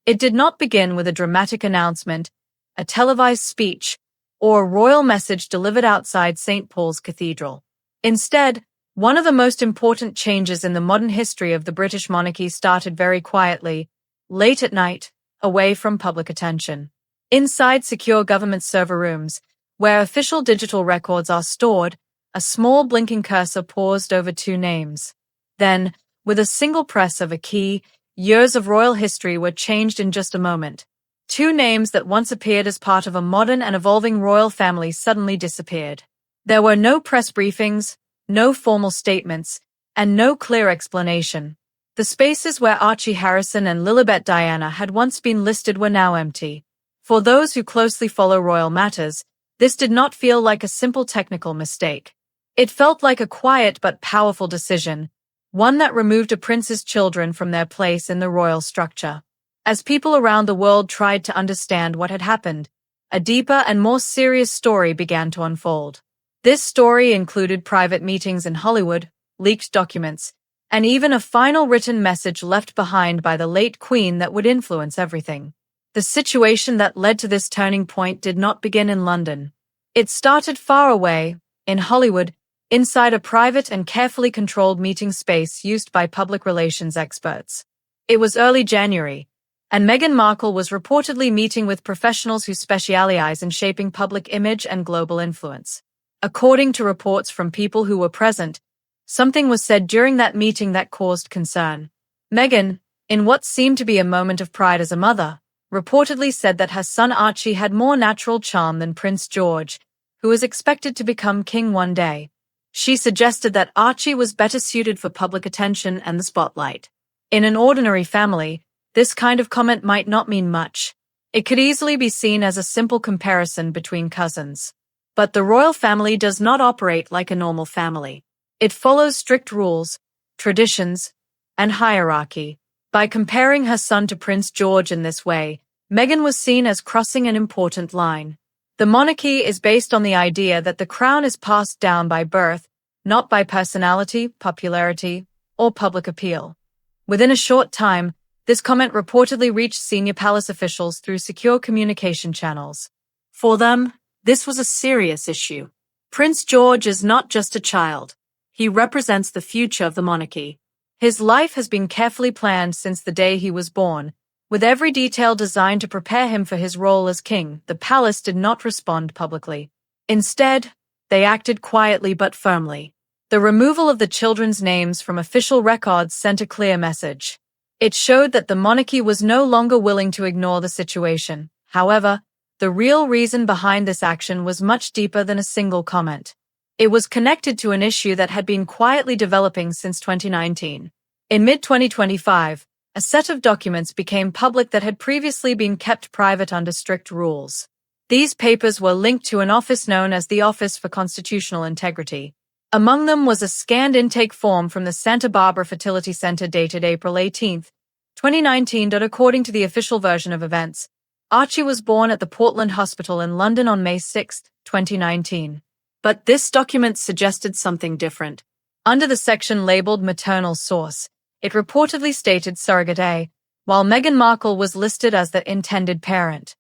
It did not begin with a dramatic announcement, a televised speech, or a royal message delivered outside St. Paul's Cathedral. Instead, one of the most important changes in the modern history of the British monarchy started very quietly, late at night, away from public attention. Inside secure government server rooms, where official digital records are stored, a small blinking cursor paused over two names. Then, with a single press of a key, years of royal history were changed in just a moment. Two names that once appeared as part of a modern and evolving royal family suddenly disappeared. There were no press briefings, no formal statements, and no clear explanation. The spaces where Archie Harrison and Lilibet Diana had once been listed were now empty. For those who closely follow royal matters, this did not feel like a simple technical mistake. It felt like a quiet but powerful decision, one that removed a prince's children from their place in the royal structure. As people around the world tried to understand what had happened, a deeper and more serious story began to unfold. This story included private meetings in Hollywood, leaked documents, and even a final written message left behind by the late Queen that would influence everything. The situation that led to this turning point did not begin in London. It started far away, in Hollywood, inside a private and carefully controlled meeting space used by public relations experts. It was early January, and Meghan Markle was reportedly meeting with professionals who specialize in shaping public image and global influence. According to reports from people who were present, something was said during that meeting that caused concern. Meghan, in what seemed to be a moment of pride as a mother, reportedly said that her son Archie had more natural charm than Prince George, who was expected to become king one day. She suggested that Archie was better suited for public attention and the spotlight. In an ordinary family, this kind of comment might not mean much. It could easily be seen as a simple comparison between cousins. But the royal family does not operate like a normal family. It follows strict rules, traditions, and hierarchy. By comparing her son to Prince George in this way, Meghan was seen as crossing an important line. The monarchy is based on the idea that the crown is passed down by birth, not by personality, popularity, or public appeal. Within a short time, this comment reportedly reached senior palace officials through secure communication channels. For them, this was a serious issue. Prince George is not just a child. He represents the future of the monarchy. His life has been carefully planned since the day he was born, with every detail designed to prepare him for his role as king. The palace did not respond publicly. Instead, they acted quietly but firmly. The removal of the children's names from official records sent a clear message. It showed that the monarchy was no longer willing to ignore the situation. However, the real reason behind this action was much deeper than a single comment. It was connected to an issue that had been quietly developing since 2019. In mid-2025, a set of documents became public that had previously been kept private under strict rules. These papers were linked to an office known as the Office for Constitutional Integrity. Among them was a scanned intake form from the Santa Barbara Fertility Center dated April 18, 2019. According to the official version of events, Archie was born at the Portland Hospital in London on May 6, 2019. But this document suggested something different. Under the section labeled Maternal Source, it reportedly stated Surrogate A, while Meghan Markle was listed as the intended parent.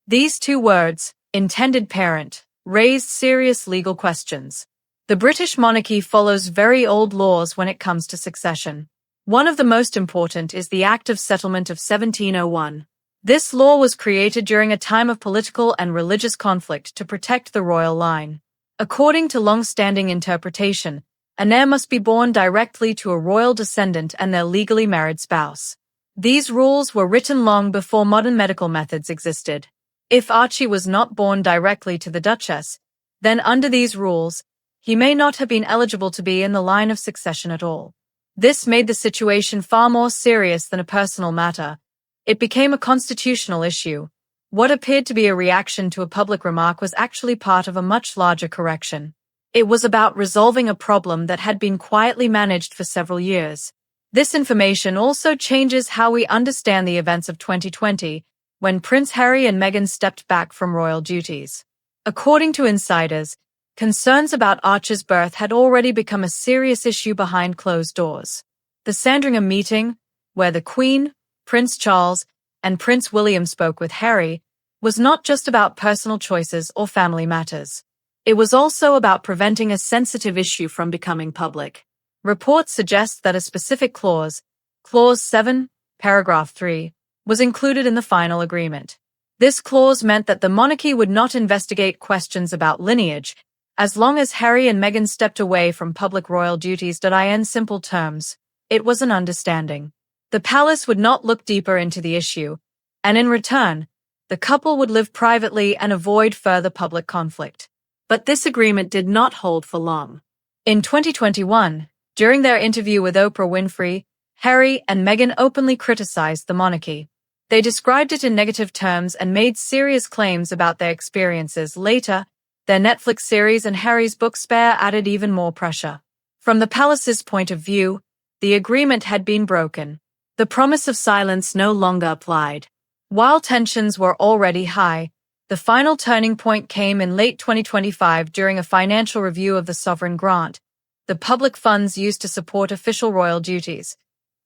These two words, intended parent, raised serious legal questions. The British monarchy follows very old laws when it comes to succession. One of the most important is the Act of Settlement of 1701. This law was created during a time of political and religious conflict to protect the royal line. According to long-standing interpretation, an heir must be born directly to a royal descendant and their legally married spouse. These rules were written long before modern medical methods existed. If Archie was not born directly to the Duchess, then under these rules, he may not have been eligible to be in the line of succession at all. This made the situation far more serious than a personal matter. It became a constitutional issue. What appeared to be a reaction to a public remark was actually part of a much larger correction. It was about resolving a problem that had been quietly managed for several years. This information also changes how we understand the events of 2020, when Prince Harry and Meghan stepped back from royal duties. According to insiders, concerns about Archie's birth had already become a serious issue behind closed doors. The Sandringham meeting, where the Queen, Prince Charles, and Prince William spoke with Harry, was not just about personal choices or family matters. It was also about preventing a sensitive issue from becoming public. Reports suggest that a specific clause, Clause 7, Paragraph 3, was included in the final agreement. This clause meant that the monarchy would not investigate questions about lineage, as long as Harry and Meghan stepped away from public royal duties. In simple terms, it was an understanding. The palace would not look deeper into the issue, and in return, the couple would live privately and avoid further public conflict. But this agreement did not hold for long. In 2021, during their interview with Oprah Winfrey, Harry and Meghan openly criticized the monarchy. They described it in negative terms and made serious claims about their experiences. Later, their Netflix series and Harry's book Spare added even more pressure. From the palace's point of view, the agreement had been broken. The promise of silence no longer applied. While tensions were already high, the final turning point came in late 2025 during a financial review of the sovereign grant, the public funds used to support official royal duties.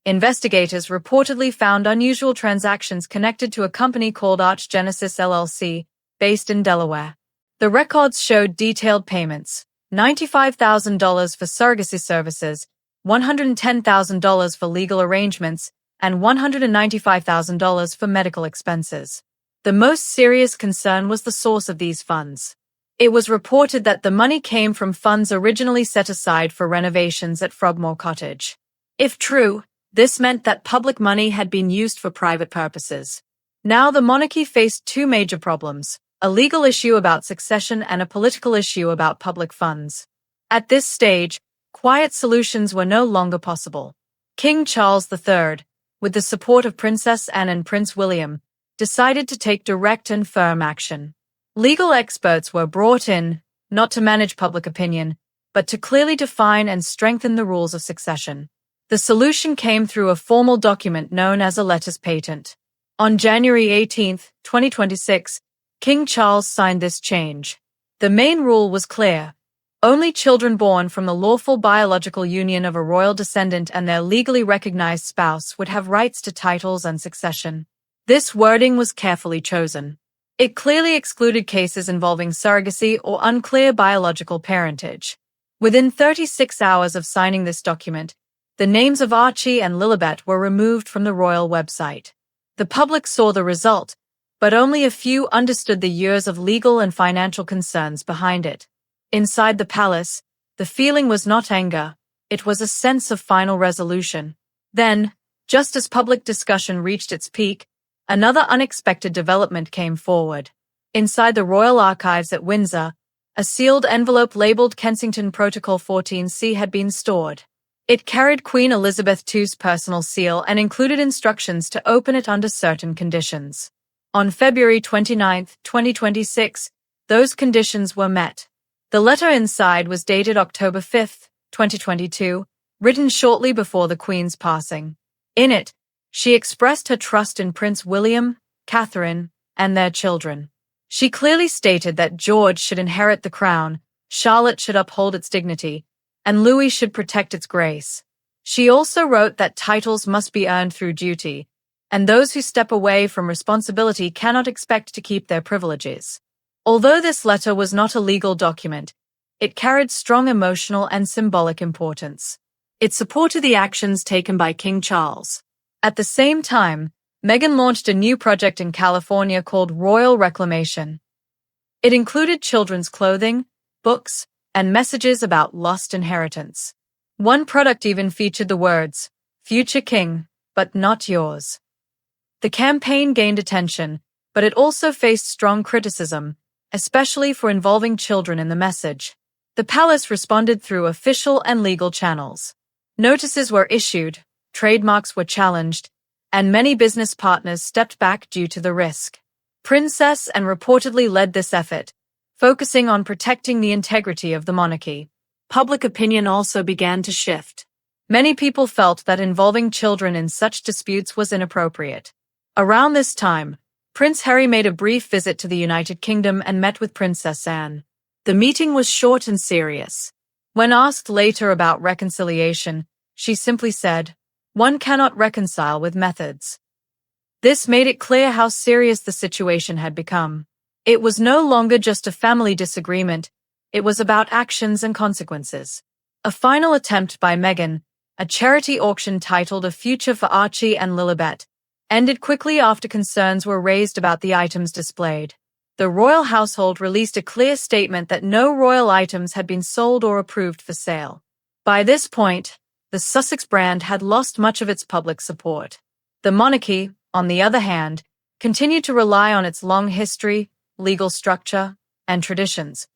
Investigators reportedly found unusual transactions connected to a company called Archgenesis LLC, based in Delaware. The records showed detailed payments: $95,000 for surrogacy services, $110,000 for legal arrangements, and $195,000 for medical expenses. The most serious concern was the source of these funds. It was reported that the money came from funds originally set aside for renovations at Frogmore Cottage. If true, this meant that public money had been used for private purposes. Now the monarchy faced two major problems: a legal issue about succession and a political issue about public funds. At this stage, quiet solutions were no longer possible. King Charles III, with the support of Princess Anne and Prince William, decided to take direct and firm action. Legal experts were brought in, not to manage public opinion, but to clearly define and strengthen the rules of succession. The solution came through a formal document known as a letters patent. On January 18, 2026, King Charles signed this change. The main rule was clear: only children born from the lawful biological union of a royal descendant and their legally recognized spouse would have rights to titles and succession. This wording was carefully chosen. It clearly excluded cases involving surrogacy or unclear biological parentage. Within 36 hours of signing this document, the names of Archie and Lilibet were removed from the royal website. The public saw the result, but only a few understood the years of legal and financial concerns behind it. Inside the palace, the feeling was not anger, it was a sense of final resolution. Then, just as public discussion reached its peak, another unexpected development came forward. Inside the royal archives at Windsor, a sealed envelope labeled Kensington Protocol 14C had been stored. It carried Queen Elizabeth II's personal seal and included instructions to open it under certain conditions. On February 29, 2026, those conditions were met. The letter inside was dated October 5, 2022, written shortly before the Queen's passing. In it, she expressed her trust in Prince William, Catherine, and their children. She clearly stated that George should inherit the crown, Charlotte should uphold its dignity, and Louis should protect its grace. She also wrote that titles must be earned through duty, and those who step away from responsibility cannot expect to keep their privileges. Although this letter was not a legal document, it carried strong emotional and symbolic importance. It supported the actions taken by King Charles. At the same time, Meghan launched a new project in California called Royal Reclamation. It included children's clothing, books, and messages about lost inheritance. One product even featured the words, "Future King, but not yours." The campaign gained attention, but it also faced strong criticism, especially for involving children in the message. The palace responded through official and legal channels. Notices were issued, trademarks were challenged, and many business partners stepped back due to the risk. Princess Anne reportedly led this effort, focusing on protecting the integrity of the monarchy. Public opinion also began to shift. Many people felt that involving children in such disputes was inappropriate. Around this time, Prince Harry made a brief visit to the United Kingdom and met with Princess Anne. The meeting was short and serious. When asked later about reconciliation, she simply said, "One cannot reconcile with methods." This made it clear how serious the situation had become. It was no longer just a family disagreement, it was about actions and consequences. A final attempt by Meghan, a charity auction titled A Future for Archie and Lilibet, ended quickly after concerns were raised about the items displayed. The royal household released a clear statement that no royal items had been sold or approved for sale. By this point, the Sussex brand had lost much of its public support. The monarchy, on the other hand, continued to rely on its long history, legal structure, and traditions.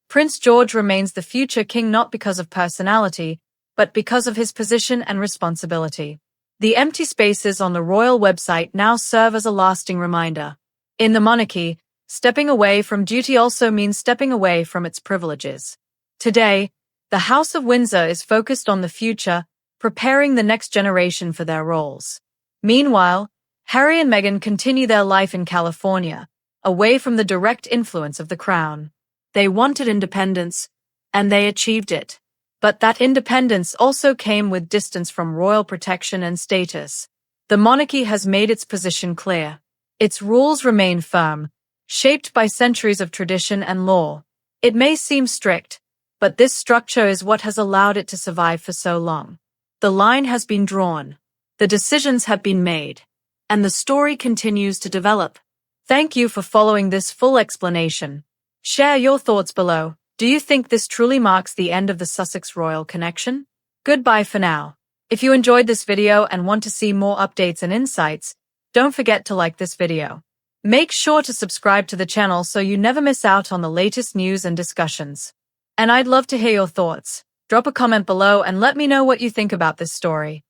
Prince George remains the future king not because of personality, but because of his position and responsibility. The empty spaces on the royal website now serve as a lasting reminder. In the monarchy, stepping away from duty also means stepping away from its privileges. Today, the House of Windsor is focused on the future, preparing the next generation for their roles. Meanwhile, Harry and Meghan continue their life in California, away from the direct influence of the crown. They wanted independence, and they achieved it. But that independence also came with distance from royal protection and status. The monarchy has made its position clear. Its rules remain firm, shaped by centuries of tradition and law. It may seem strict, but this structure is what has allowed it to survive for so long. The line has been drawn, the decisions have been made, and the story continues to develop. Thank you for following this full explanation. Share your thoughts below. Do you think this truly marks the end of the Sussex royal connection? Goodbye for now. If you enjoyed this video and want to see more updates and insights, don't forget to like this video. Make sure to subscribe to the channel so you never miss out on the latest news and discussions. And I'd love to hear your thoughts. Drop a comment below and let me know what you think about this story.